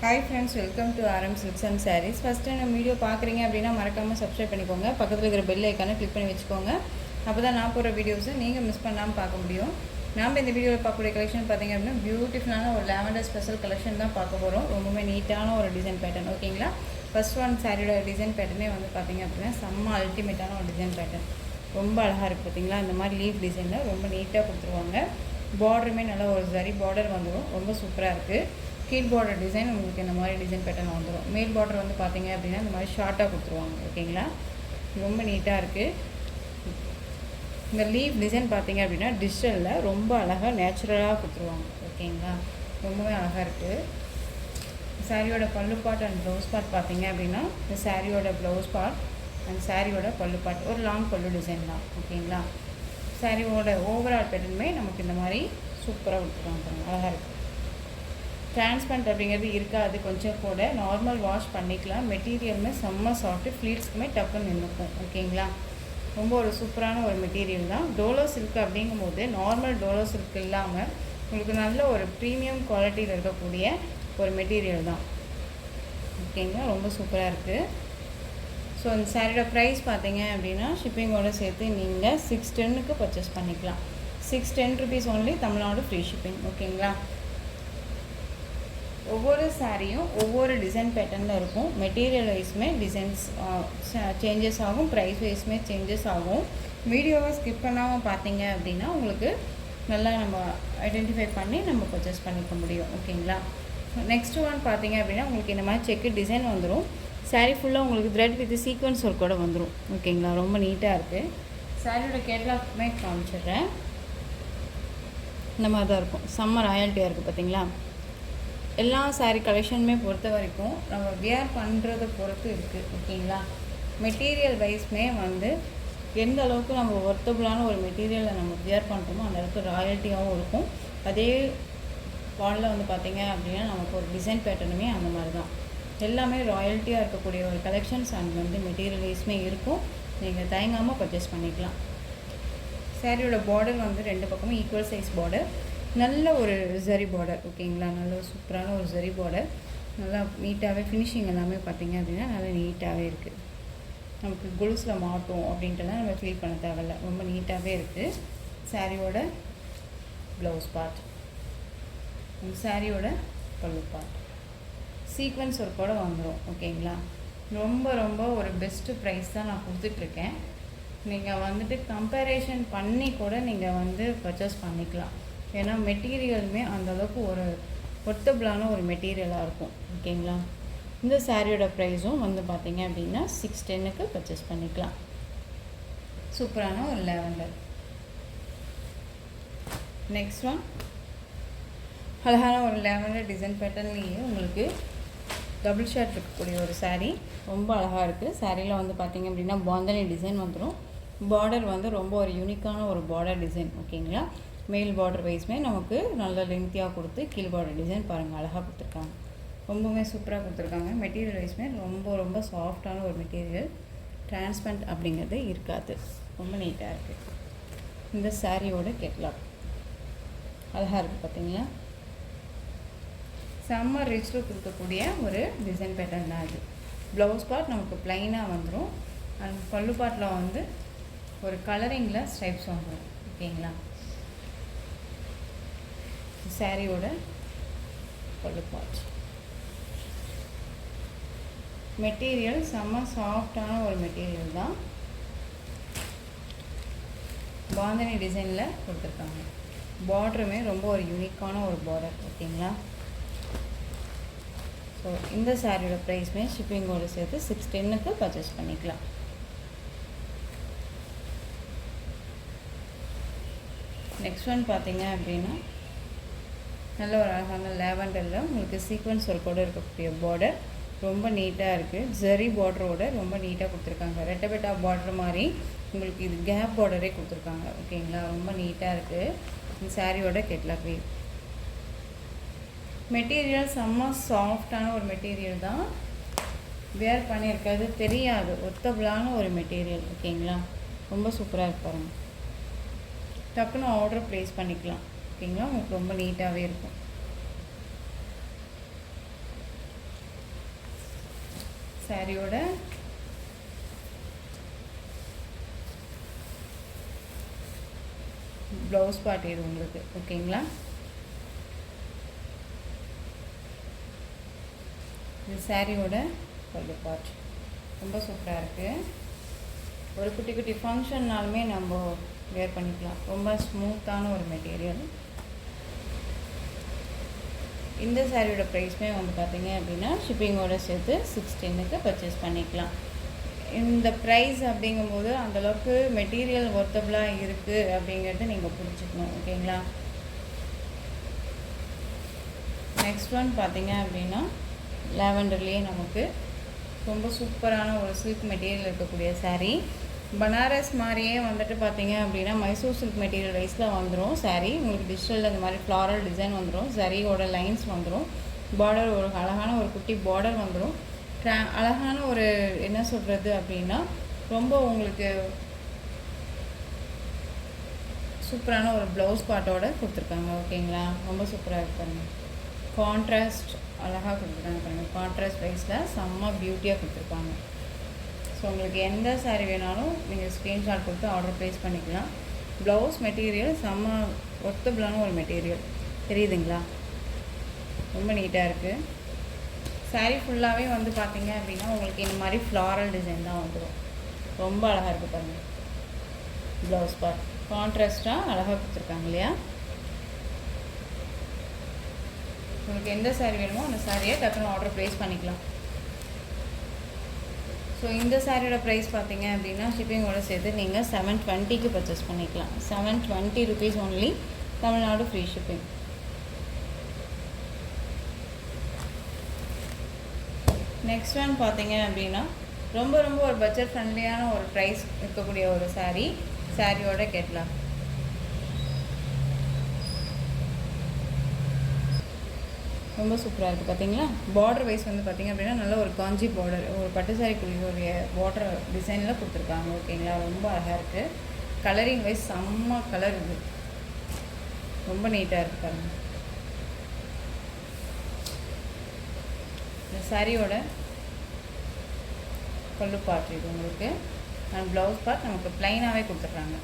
Hi friends, welcome to RM Silks and Sarees. First time video பார்க்குறீங்க அப்படின்னா மறக்காமல் subscribe பண்ணிக்கோங்க. பக்கத்தில் இருக்கிற பெல் ஐக்கானை கிளிக் பண்ணி வச்சுக்கோங்க. அப்போ தான் நான் போகிற வீடியோஸை நீங்கள் மிஸ் பண்ணாமல் பார்க்க முடியும். நாம் இந்த வீடியோவில் பார்க்கக்கூடிய கலெக்ஷன் பார்த்திங்க அப்படின்னா பியூட்டிஃபுல்லான ஒரு லாவெண்டர் ஸ்பெஷல் கலெக்ஷன் தான் பார்க்க போகிறோம். ரொம்பவே நீட்டான ஒரு டிசைன் பேட்டர்ன். ஓகேங்களா, ஃபஸ்ட் ஒன் சாரியோட டிசைன் பேட்டர்னே வந்து பார்த்திங்க அப்படின்னா செம்ம அல்டிமேட்டான ஒரு டிசைன் பேட்டர்ன். ரொம்ப அழகாக இருக்குது பார்த்திங்களா. இந்த மாதிரி லீஃப் டிசைனில் ரொம்ப நீட்டாக கொடுத்துருவாங்க. பார்டருமே நல்லா ஒரு சரி பார்டர் வந்துடும். ரொம்ப சூப்பராக இருக்குது. கீழ் பார்டர் டிசைன் உங்களுக்கு இந்த மாதிரி டிசைன் பேட்டர்ன் வந்துடும். மேல் பார்டர் வந்து பார்த்தீங்க அப்படின்னா இந்த மாதிரி ஷார்ட்டாக கொடுத்துருவாங்க. ஓகேங்களா, ரொம்ப நீட்டாக இருக்குது. இந்த லீவ் டிசைன் பார்த்தீங்க அப்படின்னா டிஜிட்டலில் ரொம்ப அழகாக நேச்சுரலாக கொடுத்துருவாங்க. ஓகேங்களா, ரொம்பவே அழகாக இருக்குது. சாரியோட பல்லு பார்ட் அண்ட் ப்ளவுஸ் பார்ட் பார்த்தீங்க அப்படின்னா இந்த சாரியோட ப்ளவுஸ் பார்ட் அண்ட் சாரியோட பல்லு பார்ட் ஒரு லாங் பல்லு டிசைன் தான். ஓகேங்களா, சாரியோட ஓவரால் பேட்டர்னுமே நமக்கு இந்த மாதிரி சூப்பராக கொடுத்துருவாங்க. அழகாக இருக்குது. டிரான்ஸ்பரண்ட் அப்படிங்கிறது இருக்காது. கொஞ்சம் கூட நார்மல் வாஷ் பண்ணிக்கலாம். மெட்டீரியலுமே செம்ம சாஃப்ட்டு, ஃப்ளீட்ஸ்க்குமே டக்குன்னு நின்றுக்கும். ஓகேங்களா, ரொம்ப ஒரு சூப்பரான ஒரு மெட்டீரியல் தான். டோலோ சில்க் அப்படிங்கும்போது நார்மல் டோலோ சில்க் இல்லாமல் உங்களுக்கு நல்ல ஒரு ப்ரீமியம் குவாலிட்டியில் இருக்கக்கூடிய ஒரு மெட்டீரியல் தான். ஓகேங்களா, ரொம்ப சூப்பராக இருக்குது. ஸோ இந்த சாரியோட ப்ரைஸ் பார்த்தீங்க அப்படின்னா ஷிப்பிங்கோடு சேர்த்து நீங்கள் 610க்கு பர்ச்சேஸ் பண்ணிக்கலாம். 610 rupees only, Tamil Nadu free shipping. ஓகேங்களா, ஒவ்வொரு சாரியும் ஒவ்வொரு டிசைன் பேட்டர்னில் இருக்கும். மெட்டீரியல் வைஸுமே டிசைன்ஸ் சேஞ்சஸ் ஆகும், ப்ரைஸ் வைஸுமே சேஞ்சஸ் ஆகும். வீடியோவை ஸ்கிப் பண்ணாமல் பார்த்தீங்க அப்படின்னா உங்களுக்கு நல்லா நம்ம ஐடென்டிஃபை பண்ணி நம்ம பர்ச்சேஸ் பண்ணிக்க முடியும். ஓகேங்களா, நெக்ஸ்ட் ஒன் பார்த்தீங்க அப்படின்னா உங்களுக்கு இந்த மாதிரி செக்கு டிசைன் வந்துடும். சாரீ ஃபுல்லாக உங்களுக்கு த்ரெட் வித் சீக்வன்ஸ் ஒர்க் கூட வந்துடும். ஓகேங்களா, ரொம்ப நீட்டாக இருக்குது. சாரியோட கேட்லாக்குமே காமிச்சிடுறேன். இந்த மாதிரி தான் இருக்கும். செம்ம ராயல்ட்டியாக இருக்குது பார்த்தீங்களா. எல்லா சாரீ கலெக்ஷனுமே பொறுத்த வரைக்கும் நம்ம வியர் பண்ணுறதை பொறுத்து இருக்குது. ஓகேங்களா, மெட்டீரியல் வைஸ்மே வந்து எந்த அளவுக்கு நம்ம ஒர்த்தபுளான ஒரு மெட்டீரியலை நம்ம வியர் பண்ணுறோமோ அந்த அளவுக்கு ராயல்ட்டியாகவும் இருக்கும். அதே வாலில் வந்து பார்த்திங்க அப்படின்னா நமக்கு ஒரு டிசைன் பேட்டர்னுமே அந்த மாதிரி தான். எல்லாமே ராயல்ட்டியாக இருக்கக்கூடிய ஒரு கலெக்ஷன்ஸ் அண்ட் வந்து மெட்டீரியல் வைஸ்மே இருக்கும். நீங்கள் தயங்காமல் பர்ச்சேஸ் பண்ணிக்கலாம். சாரியோட பார்டர் வந்து ரெண்டு பக்கமும் ஈக்குவல் சைஸ் பார்டர், நல்ல ஒரு ஜரி பார்டர். ஓகேங்களா, நல்ல சூப்பரான ஒரு ஜரி பார்டர். நல்லா நீட்டாகவே ஃபினிஷிங் எல்லாமே பார்த்திங்க அப்படின்னா நல்லா நீட்டாகவே இருக்குது. நமக்கு கொலுசில் மாட்டோம் அப்படின்ட்டுலாம் நம்ம ஃபீல் பண்ண தேவையில்ல. ரொம்ப நீட்டாகவே இருக்குது. சாரியோட ப்ளவுஸ் பார்ட், சாரியோட பல்லு பார்ட் சீக்வன்ஸ் ஒர்க்கோடு வந்துடும். ஓகேங்களா, ரொம்ப ரொம்ப ஒரு பெஸ்ட்டு ப்ரைஸ் தான் நான் கொடுத்துட்ருக்கேன். நீங்கள் வந்துட்டு கம்பேரிஷன் பண்ணி கூட நீங்கள் வந்து பர்ச்சேஸ் பண்ணிக்கலாம். ஏன்னா மெட்டீரியலுமே அந்தளவுக்கு ஒரு ஒர்த்தபுளான ஒரு மெட்டீரியலாக இருக்கும். ஓகேங்களா, இந்த சாரியோட ப்ரைஸும் வந்து பார்த்திங்க அப்படின்னா 610க்கு பர்ச்சேஸ் பண்ணிக்கலாம். சூப்பரான ஒரு லாவெண்டர். நெக்ஸ்ட் ஒன் அழகான ஒரு லாவெண்டர் டிசைன் பேட்டர்ன்லேயே உங்களுக்கு டபுள் ஷர்ட் இருக்கக்கூடிய ஒரு சாரீ. ரொம்ப அழகாக இருக்குது. சாரியில் வந்து பார்த்திங்க அப்படின்னா பாந்தனி டிசைன் வந்துடும். பார்டர் வந்து ரொம்ப ஒரு யூனிக்கான ஒரு பார்டர் டிசைன். ஓகேங்களா, மேல் பார்டர் வைஸ்மே நமக்கு நல்ல லென்த்தியாக கொடுத்து கீழ் பார்டர் டிசைன் பாருங்கள் அழகாக கொடுத்துருக்காங்க. ரொம்பவுமே சூப்பராக கொடுத்துருக்காங்க. மெட்டீரியல் வைஸ்மே ரொம்ப ரொம்ப சாஃப்டான ஒரு மெட்டீரியல். டிரான்ஸ்பரண்ட் அப்படிங்கிறது இருக்காது. ரொம்ப நீட்டாக இருக்குது. இந்த சாரியோட கேட்லாக் அழகாக இருக்குது பார்த்தீங்களா. செம்ம ரிச்சில் கொடுக்கக்கூடிய ஒரு டிசைன் பேட்டர்ன் தான் அது. ப்ளவுஸ் பார்ட் நமக்கு ப்ளைனாக வந்துடும். அண்ட் பல்லு பார்ட்டில் வந்து ஒரு கலரிங்கில் ஸ்ட்ரைப்ஸ் வந்துடும். ஓகேங்களா, சாரியோட பல்லு பார்ட் மெட்டீரியல் செம்ம சாஃப்டான ஒரு மெட்டீரியல் தான். பாந்தனி டிசைனில் கொடுத்துருக்காங்க. பார்டருமே ரொம்ப ஒரு யூனிக்கான ஒரு பார்டர். ஓகேங்களா, ஸோ இந்த சாரியோட ப்ரைஸ்மே ஷிப்பிங்கோடு சேர்த்து 610க்கு பர்ச்சேஸ் பண்ணிக்கலாம். நெக்ஸ்ட் ஒன் பார்த்தீங்க அப்படின்னா நல்ல ஒரு அழகான லாவெண்டரில் உங்களுக்கு சீக்வன்ஸ் ஒர்க்கோடு இருக்கக்கூடிய பார்டர். ரொம்ப நீட்டாக இருக்குது. ஜரி பார்டரோட ரொம்ப நீட்டாக கொடுத்துருக்காங்க. ரெட்டபெட்டா பார்டர் மாதிரி உங்களுக்கு இது கேப் பார்டரே கொடுத்துருக்காங்க. ஓகேங்களா, ரொம்ப நீட்டாக இருக்குது. இந்த சாரியோட கேட்லாக் வீவ் மெட்டீரியல் செம்ம சாஃப்டான ஒரு மெட்டீரியல் தான். வேர் பண்ணியிருக்கிறது தெரியாது. ஒர்த்தபுளான ஒரு மெட்டீரியல். ஓகேங்களா, ரொம்ப சூப்பராக இருப்பாருங்க. டக்குன்னு ஆர்டர் ப்ளேஸ் பண்ணிக்கலாம். ஓகேங்களா, உங்களுக்கு ரொம்ப நீட்டாகவே இருக்கும். சாரியோட ப்ளவுஸ் பார்ட் இது உங்களுக்கு. ஓகேங்களா? இது சாரியோட பல்லு பார்ட். ரொம்ப சூப்பராக இருக்குது. ஒரு குட்டி குட்டி ஃபங்க்ஷன்னாலுமே நம்ம வேர் பண்ணிக்கலாம். ரொம்ப ஸ்மூத்தான ஒரு மெட்டீரியல். இந்த சாரியோட ப்ரைஸ்மே வந்து பார்த்தீங்க அப்படின்னா ஷிப்பிங்கோடு சேர்த்து 16க்கு பர்ச்சேஸ் பண்ணிக்கலாம். இந்த ப்ரைஸ் அப்படிங்கும்போது அந்தளவுக்கு மெட்டீரியல் ஒர்த்தபுளாக இருக்குது அப்படிங்கிறது நீங்கள் புரிஞ்சுக்கணும். ஓகேங்களா? நெக்ஸ்ட் ஒன் பார்த்தீங்க அப்படின்னா லாவெண்டர்லேயே நமக்கு ரொம்ப சூப்பரான ஒரு சில்க் மெட்டீரியல் இருக்கக்கூடிய சாரீ. பனாரஸ் மாதிரியே வந்துட்டு பார்த்தீங்க அப்படின்னா மைசூர் சில்க் மெட்டீரியல் வைஸில் வந்துடும் சாரீ. உங்களுக்கு டிஜிட்டலில் இந்த மாதிரி ஃப்ளாரல் டிசைன் வந்துடும். சரியோட லைன்ஸ் வந்துடும். பார்டர் ஒரு அழகான ஒரு குட்டி பார்டர் வந்துடும். அழகான ஒரு என்ன சொல்கிறது அப்படின்னா ரொம்ப உங்களுக்கு சூப்பரான ஒரு ப்ளவுஸ் பார்ட்டோடு கொடுத்துருக்காங்க. ஓகேங்களா? ரொம்ப சூப்பராக இருக்காங்க. கான்ட்ராஸ்ட் அழகாக கொடுத்துருக்காங்க பாருங்கள். கான்ட்ராஸ்ட் வைஸில் செம்ம பியூட்டியாக கொடுத்துருக்காங்க. ஸோ உங்களுக்கு எந்த சாரீ வேணாலும் நீங்கள் ஸ்க்ரீன்ஷாட் கொடுத்து ஆர்டர் ப்ளேஸ் பண்ணிக்கலாம். ப்ளவுஸ் மெட்டீரியல் செம்ம ஒர்த்தபுளான ஒரு மெட்டீரியல். தெரியுதுங்களா? ரொம்ப நீட்டாக இருக்குது. சாரீ ஃபுல்லாகவே வந்து பார்த்தீங்க அப்படின்னா உங்களுக்கு இந்த மாதிரி ஃப்ளாரல் டிசைன் தான் வந்துடும். ரொம்ப அழகாக இருக்குது பாருங்கள். ப்ளவுஸ் பார்ட் கான்ட்ராஸ்ட்டாக அழகாக கொடுத்துருக்காங்க இல்லையா? உங்களுக்கு எந்த சாரீ வேணுமோ அந்த சாரியை டக்குன்னு ஆர்டர் ப்ளேஸ் பண்ணிக்கலாம். ஸோ இந்த சாரியோட ப்ரைஸ் பார்த்தீங்க அப்படின்னா ஷிப்பிங்கோடு சேர்த்து நீங்கள் 720க்கு பர்ச்சேஸ் பண்ணிக்கலாம். 720 rupees only. Tamil Nadu free shipping. Next one பார்த்தீங்க அப்படின்னா ரொம்ப ரொம்ப ஒரு பட்ஜெட் ஃப்ரெண்ட்லியான ஒரு ப்ரைஸ் இருக்கக்கூடிய ஒரு சாரியோட கேட்லாம். ரொம்ப சூப்பராக இருக்குது. பார்த்தீங்களா? பார்டர் வைஸ் வந்து பார்த்திங்க அப்படின்னா நல்ல ஒரு காஞ்சி பார்டர், ஒரு பட்டு சாரிக்குரிய பார்டர் டிசைனில் கொடுத்துருக்காங்க. ஓகேங்களா? ரொம்ப அழகாக இருக்குது. கலரிங் வைஸ் செம்ம கலர் இது. ரொம்ப நீட்டாக இருக்குது பாருங்கள். இந்த சாரியோட பல்லு பார்ட் இது உங்களுக்கு. அண்ட் ப்ளவுஸ் பார்ட் நமக்கு ப்ளைனாகவே கொடுத்துட்றாங்க.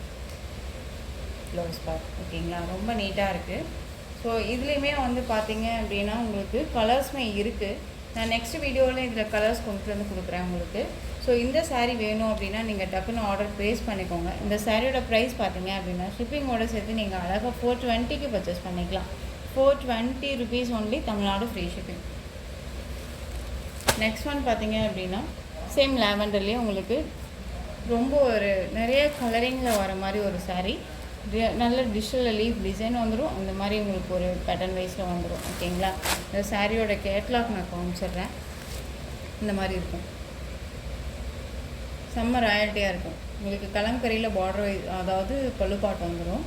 Blouse part. ஓகேங்களா? ரொம்ப நீட்டாக இருக்குது. ஸோ இதுலேயுமே வந்து பார்த்தீங்க அப்படின்னா உங்களுக்கு கலர்ஸுமே இருக்குது. நான் நெக்ஸ்ட் வீடியோவில் இதில் கலர்ஸ் கொண்டு வந்து கொடுக்குறேன் உங்களுக்கு. ஸோ இந்த சாரீ வேணும் அப்படின்னா நீங்கள் டக்குன்னு ஆர்டர் ப்ளேஸ் பண்ணிக்கோங்க. இந்த சாரியோட ப்ரைஸ் பார்த்தீங்க அப்படின்னா ஷிப்பிங்கோடு சேர்த்து நீங்கள் அழகாக 420க்கு பர்ச்சேஸ் பண்ணிக்கலாம். 420 rupees only. Tamil Nadu free shipping. Next one பார்த்தீங்க அப்படின்னா சேம் லாவெண்டர்லேயே உங்களுக்கு ரொம்ப ஒரு நிறைய கலரிங்கில் வர மாதிரி ஒரு சாரீ. நல்ல டிஜிட்டல் லீஃப் டிசைன் வந்துடும். அந்த மாதிரி உங்களுக்கு ஒரு பேட்டர்ன் வைஸில் வந்துடும். ஓகேங்களா? இந்த சாரியோட கேட்லாக் நான் காமிச்சிட்றேன். இந்த மாதிரி இருக்கும். செம்ம ராயல்ட்டியாக இருக்கும். உங்களுக்கு கலங்கரையில் பார்டர் அதாவது பல்லு பாட்டு வந்துடும்.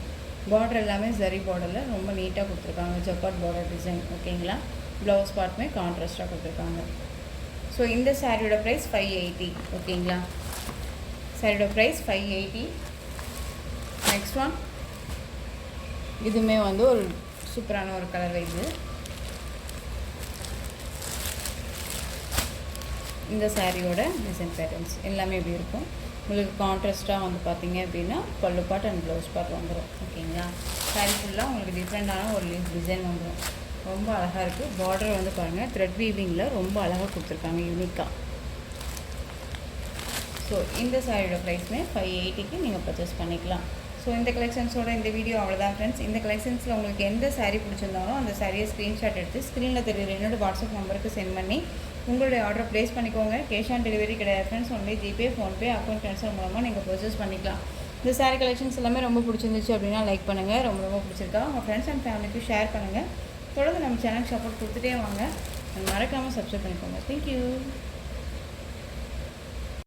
பார்டர் எல்லாமே ஜரி பார்டரில் ரொம்ப நீட்டாக கொடுத்துருக்காங்க. Jacquard border design. ஓகேங்களா? ப்ளவுஸ் பார்ட்டுமே கான்ட்ராஸ்ட்டாக கொடுத்துருக்காங்க. ஸோ இந்த சாரியோட ப்ரைஸ் 580. ஓகேங்களா? சாரியோட ப்ரைஸ் 580. நெக்ஸ்ட் ஒன் இதுவுமே வந்து ஒரு சூப்பரான ஒரு கலர் வைஸு. இந்த சாரியோட டிசைன் பேட்டர்ன்ஸ் எல்லாமே எப்படி இருக்கும் உங்களுக்கு கான்ட்ராஸ்ட்டாக வந்து பார்த்தீங்க அப்படின்னா பல்லு பார்ட் அண்ட் ப்ளவுஸ் பார்ட் வந்துடும். ஓகேங்களா? சாரி ஃபுல்லாக உங்களுக்கு டிஃப்ரெண்ட்டான ஒரு லீஃப் டிசைன் வந்துடும். ரொம்ப அழகாக இருக்குது. பார்டர் வந்து பாருங்கள் த்ரெட் வீவிங்கில் ரொம்ப அழகாக கொடுத்துருக்காங்க யூனிக்காக. ஸோ இந்த சாரியோட ப்ரைஸ்மே 580க்கு நீங்கள் பர்ச்சேஸ் பண்ணிக்கலாம். ஸோ இந்த கலெக்ஷன்ஸோட இந்த வீடியோ அவ்வளோதான் ஃப்ரெண்ட்ஸ். இந்த கலெக்ஷன்ஸில் உங்களுக்கு எந்த சாரீ பிடிச்சிருந்தாலும் அந்த சாரியை ஸ்க்ரீன்ஷாட் எடுத்து ஸ்க்ரீனில் தெரியுற என்னோடய வாட்ஸ்அப் நம்பருக்கு சென்ட் பண்ணி உங்களுடைய ஆர்டர் ப்ளேஸ் பண்ணிக்கோங்க. கேஷ் ஆன் டெலிவரி கிடையாது friends. Only GPay, PhonePe, account transfer மூலமாக நீங்கள் பர்ச்சேஸ் பண்ணிக்கலாம். இந்த சாரீ கலெக்ஷன்ஸ் எல்லாமே ரொம்ப பிடிச்சிருந்துச்சு அப்படின்னா லைக் பண்ணுங்கள். ரொம்ப ரொம்ப பிடிச்சிருக்கா உங்கள் ஃப்ரெண்ட்ஸ் அண்ட் ஃபேமிலிக்கு ஷேர் பண்ணுங்கள். தொடர்ந்து நம்ம சேனல் சப்போர்ட் கொடுத்துட்டே வாங்க. மறக்காமல் சப்ஸ்கிரைப் பண்ணிக்கோங்க. தேங்க்யூ.